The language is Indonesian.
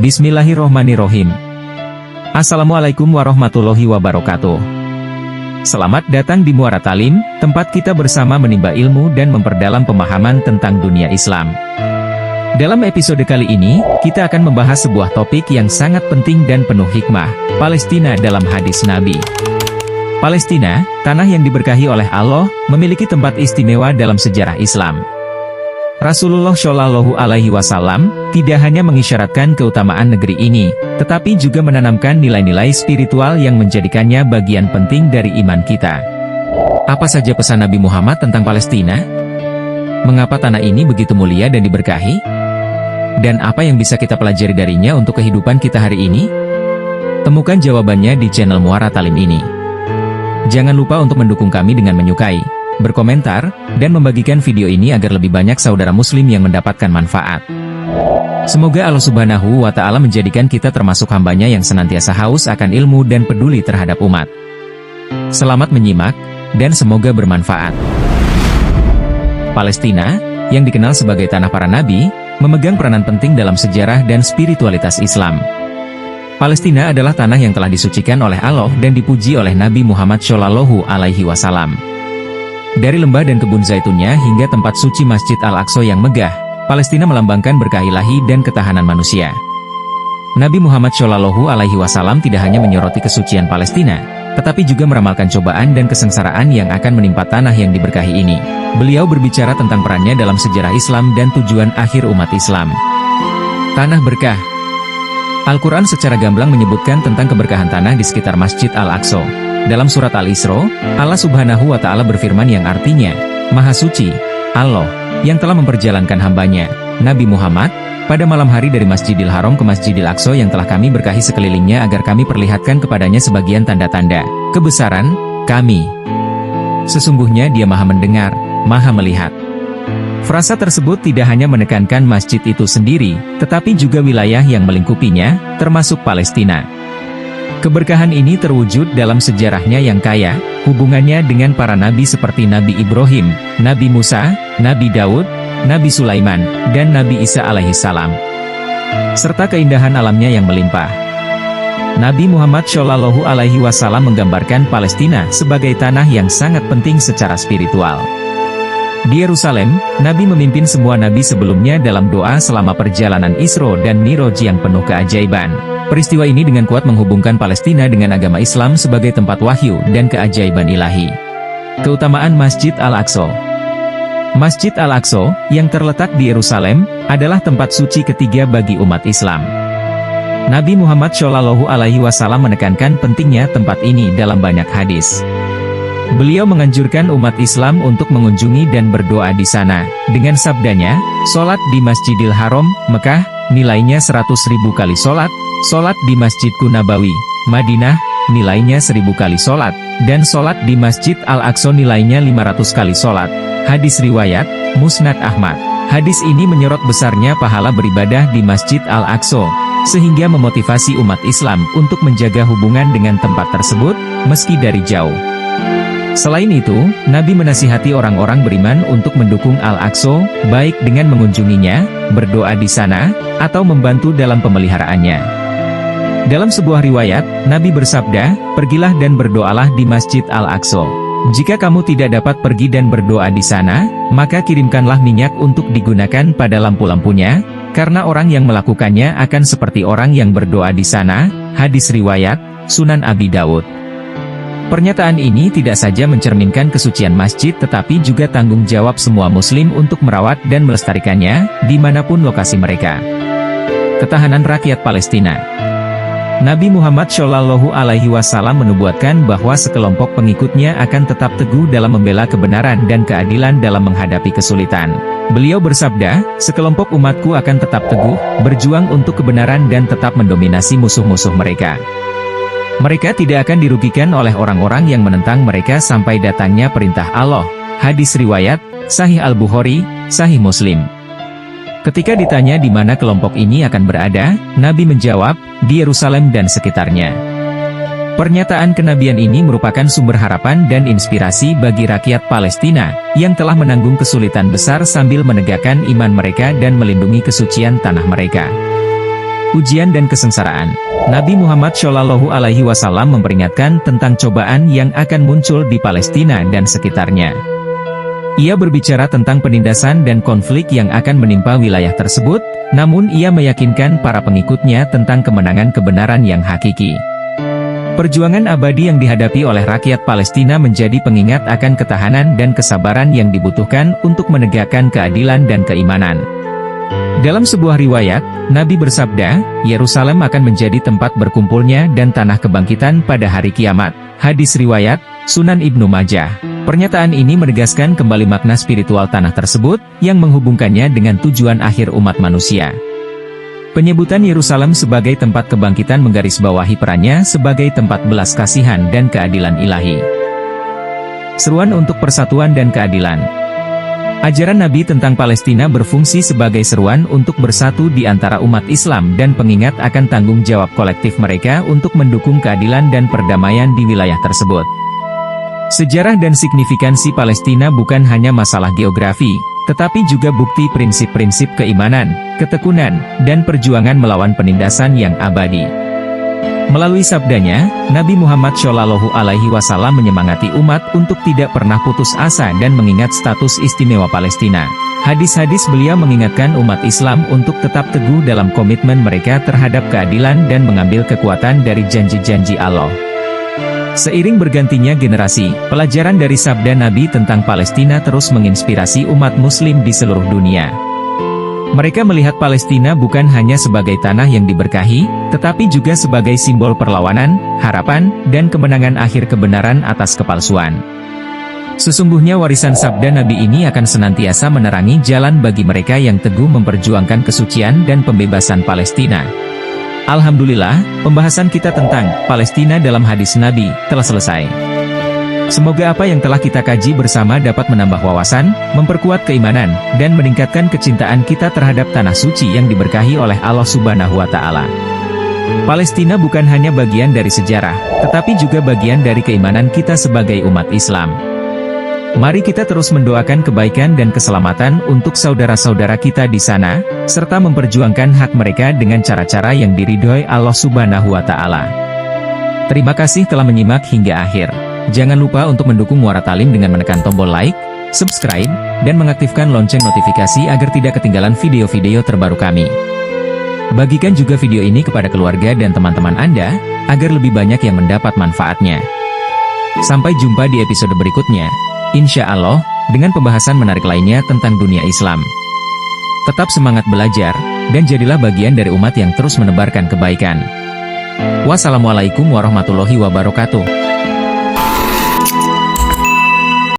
Bismillahirrohmanirrohim. Assalamualaikum warahmatullahi wabarakatuh. Selamat datang di Muara Talim, tempat kita bersama menimba ilmu dan memperdalam pemahaman tentang dunia Islam. Dalam episode kali ini, kita akan membahas sebuah topik yang sangat penting dan penuh hikmah, Palestina dalam hadis Nabi. Palestina, tanah yang diberkahi oleh Allah, memiliki tempat istimewa dalam sejarah Islam. Rasulullah Shallallahu Alaihi Wasallam tidak hanya mengisyaratkan keutamaan negeri ini, tetapi juga menanamkan nilai-nilai spiritual yang menjadikannya bagian penting dari iman kita. Apa saja pesan Nabi Muhammad tentang Palestina? Mengapa tanah ini begitu mulia dan diberkahi? Dan apa yang bisa kita pelajari darinya untuk kehidupan kita hari ini? Temukan jawabannya di channel Muara Talim ini. Jangan lupa untuk mendukung kami dengan menyukai, berkomentar, dan membagikan video ini agar lebih banyak saudara muslim yang mendapatkan manfaat. Semoga Allah Subhanahu wa Ta'ala menjadikan kita termasuk hambanya yang senantiasa haus akan ilmu dan peduli terhadap umat. Selamat menyimak, dan semoga bermanfaat. Palestina, yang dikenal sebagai tanah para nabi, memegang peranan penting dalam sejarah dan spiritualitas Islam. Palestina adalah tanah yang telah disucikan oleh Allah dan dipuji oleh Nabi Muhammad Shallallahu Alaihi Wasallam. Dari lembah dan kebun zaitunnya hingga tempat suci Masjid Al-Aqsa yang megah, Palestina melambangkan berkah ilahi dan ketahanan manusia. Nabi Muhammad Shallallahu Alaihi Wasallam tidak hanya menyoroti kesucian Palestina, tetapi juga meramalkan cobaan dan kesengsaraan yang akan menimpa tanah yang diberkahi ini. Beliau berbicara tentang perannya dalam sejarah Islam dan tujuan akhir umat Islam. Tanah berkah. Al-Quran secara gamblang menyebutkan tentang keberkahan tanah di sekitar Masjid Al-Aqsa. Dalam surat Al-Isra, Allah Subhanahu wa Ta'ala berfirman yang artinya, Maha Suci, Allah, yang telah memperjalankan hambanya, Nabi Muhammad, pada malam hari dari Masjidil Haram ke Masjidil Aqsa yang telah kami berkahi sekelilingnya agar kami perlihatkan kepadanya sebagian tanda-tanda kebesaran kami. Sesungguhnya Dia Maha Mendengar, Maha Melihat. Frasa tersebut tidak hanya menekankan masjid itu sendiri, tetapi juga wilayah yang melingkupinya, termasuk Palestina. Keberkahan ini terwujud dalam sejarahnya yang kaya, hubungannya dengan para nabi seperti Nabi Ibrahim, Nabi Musa, Nabi Daud, Nabi Sulaiman, dan Nabi Isa alaihissalam. Serta keindahan alamnya yang melimpah. Nabi Muhammad Shallallahu Alaihi Wasallam menggambarkan Palestina sebagai tanah yang sangat penting secara spiritual. Di Yerusalem, Nabi memimpin semua nabi sebelumnya dalam doa selama perjalanan Isra dan Mi'raj yang penuh keajaiban. Peristiwa ini dengan kuat menghubungkan Palestina dengan agama Islam sebagai tempat wahyu dan keajaiban ilahi. Keutamaan Masjid Al-Aqsa. Masjid Al-Aqsa, yang terletak di Yerusalem, adalah tempat suci ketiga bagi umat Islam. Nabi Muhammad Shallallahu Alaihi Wasallam menekankan pentingnya tempat ini dalam banyak hadis. Beliau menganjurkan umat Islam untuk mengunjungi dan berdoa di sana, dengan sabdanya, "Sholat di Masjidil Haram, Mekah, nilainya 100.000 kali sholat, sholat di Masjidku Nabawi, Madinah, nilainya 1000 kali sholat, dan sholat di Masjid Al-Aqsa nilainya 500 kali sholat." Hadis riwayat Musnad Ahmad. Hadis ini menyorot besarnya pahala beribadah di Masjid Al-Aqsa, sehingga memotivasi umat Islam untuk menjaga hubungan dengan tempat tersebut, meski dari jauh. Selain itu, Nabi menasihati orang-orang beriman untuk mendukung Al-Aqsa, baik dengan mengunjunginya, berdoa di sana, atau membantu dalam pemeliharaannya. Dalam sebuah riwayat, Nabi bersabda, "Pergilah dan berdoalah di Masjid Al-Aqsa. Jika kamu tidak dapat pergi dan berdoa di sana, maka kirimkanlah minyak untuk digunakan pada lampu-lampunya, karena orang yang melakukannya akan seperti orang yang berdoa di sana." Hadis riwayat Sunan Abi Dawud. Pernyataan ini tidak saja mencerminkan kesucian masjid tetapi juga tanggung jawab semua muslim untuk merawat dan melestarikannya, dimanapun lokasi mereka. Ketahanan rakyat Palestina. Nabi Muhammad Shallallahu Alaihi Wasallam menubuatkan bahwa sekelompok pengikutnya akan tetap teguh dalam membela kebenaran dan keadilan dalam menghadapi kesulitan. Beliau bersabda, "Sekelompok umatku akan tetap teguh, berjuang untuk kebenaran dan tetap mendominasi musuh-musuh mereka. Mereka tidak akan dirugikan oleh orang-orang yang menentang mereka sampai datangnya perintah Allah." Hadis riwayat Sahih Al-Bukhari, Sahih Muslim. Ketika ditanya di mana kelompok ini akan berada, Nabi menjawab, di Yerusalem dan sekitarnya. Pernyataan kenabian ini merupakan sumber harapan dan inspirasi bagi rakyat Palestina, yang telah menanggung kesulitan besar sambil menegakkan iman mereka dan melindungi kesucian tanah mereka. ujian dan kesengsaraan. Nabi Muhammad Shallallahu Alaihi Wasallam memperingatkan tentang cobaan yang akan muncul di Palestina dan sekitarnya. Ia berbicara tentang penindasan dan konflik yang akan menimpa wilayah tersebut, namun ia meyakinkan para pengikutnya tentang kemenangan kebenaran yang hakiki. Perjuangan abadi yang dihadapi oleh rakyat Palestina menjadi pengingat akan ketahanan dan kesabaran yang dibutuhkan untuk menegakkan keadilan dan keimanan. Dalam sebuah riwayat, Nabi bersabda, Yerusalem akan menjadi tempat berkumpulnya dan tanah kebangkitan pada hari kiamat. Hadis riwayat Sunan Ibnu Majah. Pernyataan ini menegaskan kembali makna spiritual tanah tersebut, yang menghubungkannya dengan tujuan akhir umat manusia. Penyebutan Yerusalem sebagai tempat kebangkitan menggarisbawahi perannya sebagai tempat belas kasihan dan keadilan ilahi. Seruan untuk persatuan dan keadilan. Ajaran Nabi tentang Palestina berfungsi sebagai seruan untuk bersatu di antara umat Islam dan pengingat akan tanggung jawab kolektif mereka untuk mendukung keadilan dan perdamaian di wilayah tersebut. Sejarah dan signifikansi Palestina bukan hanya masalah geografi, tetapi juga bukti prinsip-prinsip keimanan, ketekunan, dan perjuangan melawan penindasan yang abadi. Melalui sabdanya, Nabi Muhammad Shallallahu Alaihi Wasallam menyemangati umat untuk tidak pernah putus asa dan mengingat status istimewa Palestina. Hadis-hadis beliau mengingatkan umat Islam untuk tetap teguh dalam komitmen mereka terhadap keadilan dan mengambil kekuatan dari janji-janji Allah. Seiring bergantinya generasi, pelajaran dari sabda Nabi tentang Palestina terus menginspirasi umat Muslim di seluruh dunia. Mereka melihat Palestina bukan hanya sebagai tanah yang diberkahi, tetapi juga sebagai simbol perlawanan, harapan, dan kemenangan akhir kebenaran atas kepalsuan. Sesungguhnya warisan sabda Nabi ini akan senantiasa menerangi jalan bagi mereka yang teguh memperjuangkan kesucian dan pembebasan Palestina. Alhamdulillah, pembahasan kita tentang Palestina dalam hadis Nabi telah selesai. Semoga apa yang telah kita kaji bersama dapat menambah wawasan, memperkuat keimanan, dan meningkatkan kecintaan kita terhadap tanah suci yang diberkahi oleh Allah Subhanahu wa Ta'ala. Palestina bukan hanya bagian dari sejarah, tetapi juga bagian dari keimanan kita sebagai umat Islam. Mari kita terus mendoakan kebaikan dan keselamatan untuk saudara-saudara kita di sana, serta memperjuangkan hak mereka dengan cara-cara yang diridhoi Allah Subhanahu wa Ta'ala. Terima kasih telah menyimak hingga akhir. Jangan lupa untuk mendukung Muara Talim dengan menekan tombol like, subscribe, dan mengaktifkan lonceng notifikasi agar tidak ketinggalan video-video terbaru kami. Bagikan juga video ini kepada keluarga dan teman-teman Anda, agar lebih banyak yang mendapat manfaatnya. Sampai jumpa di episode berikutnya. Insya Allah, dengan pembahasan menarik lainnya tentang dunia Islam. Tetap semangat belajar, dan jadilah bagian dari umat yang terus menebarkan kebaikan. Wassalamualaikum warahmatullahi wabarakatuh.